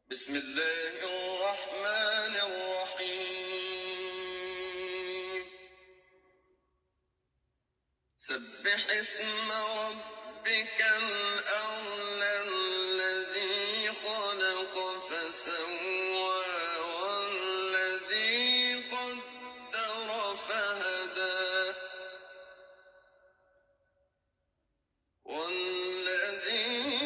بسم الله الرحمن الرحيم سبح اسم ربك الأعلى الذي خلق فسوى والذي قدر فهدى والذي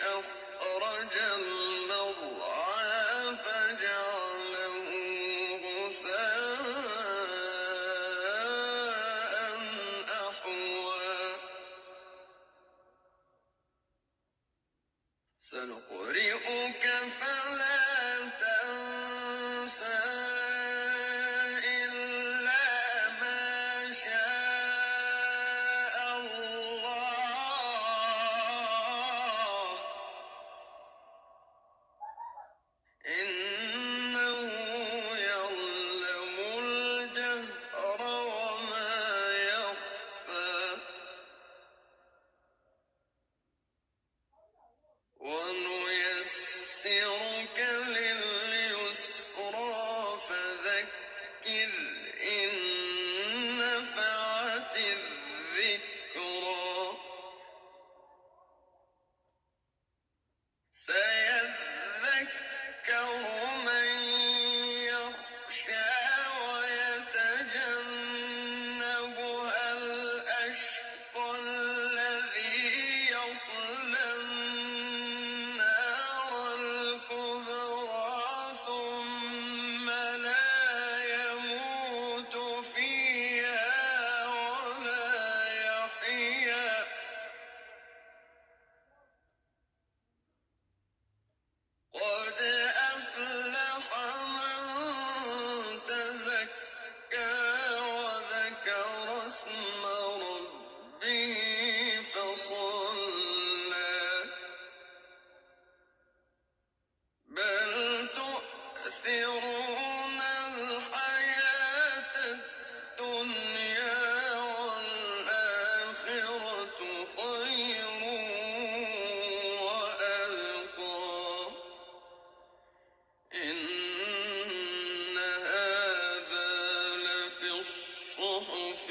أخرج المرعى فجعله غثاء أحوى سنقرئك فلا تنسى إلا ما شاء الله إنه يعلم الجهر وما يخفى ونيسرك لليسرى فذكر إن نفعت الذكرى سيذكر من يخشى ويتجنبها الأشقى الذي يصلى النار الكبرى ثم لا يموت فيها ولا يحيا قد أفلح من تزكى وذكر اسم ربه فصلى بل تؤثرون الحياة الدنيا والآخرة خير وأبقى إن هذا لفي الصحف